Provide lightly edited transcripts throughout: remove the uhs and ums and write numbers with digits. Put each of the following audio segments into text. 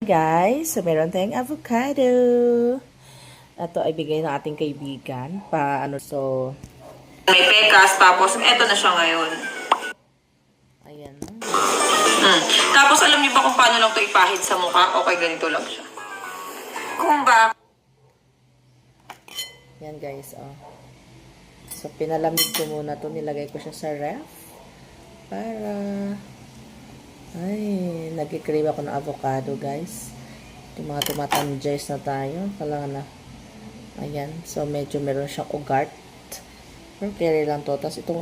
Guys, so meron tayong avocado. Ito ay bigay ng ating kaibigan. So, may pekas, tapos eto na siya ngayon. ayan. Tapos alam niyo ba kung paano lang ito ipahid sa mukha? Okay, ganito lang siya. Kung ba... Yan guys, oh. So, pinalamig ko muna to. Nilagay ko siya sa ref. Para... Ay, nag-crave ako ng avocado, guys. Yung mga tumatanggers na tayo. Kailangan na. Ayan. So, medyo meron siyang ugat. Pero carry lang to. Tapos itong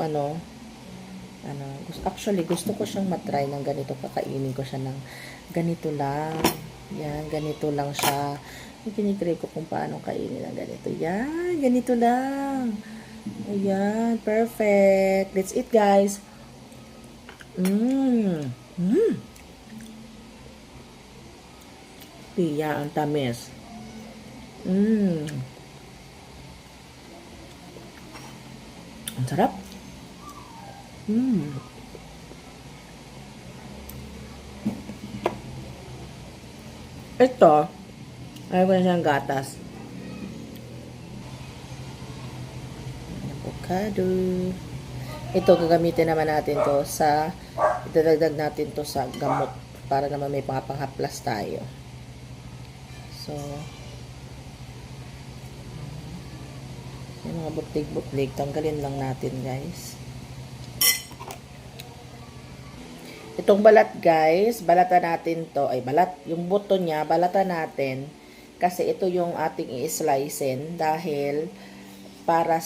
actually, gusto ko siyang matry ng ganito. Kakainin ko siya ng ganito lang. Yan, ganito lang siya. Yung kinikrave ko kung paano kainin ng ganito. Yan, ganito lang. Ayan, perfect. Let's eat, guys. Piya, ang tamis. Ang sarap. Ito, ayaw ko na siyang gatas. Avocado. Ito, gagamitin naman natin to sa, idadagdag natin to sa gamot para naman may mga panghaplas tayo. So, yung mga butlig-butlig, tanggalin lang natin, guys. Itong balat, guys, balatan natin to, yung buto niya, balatan natin, kasi ito yung ating i-slicein dahil para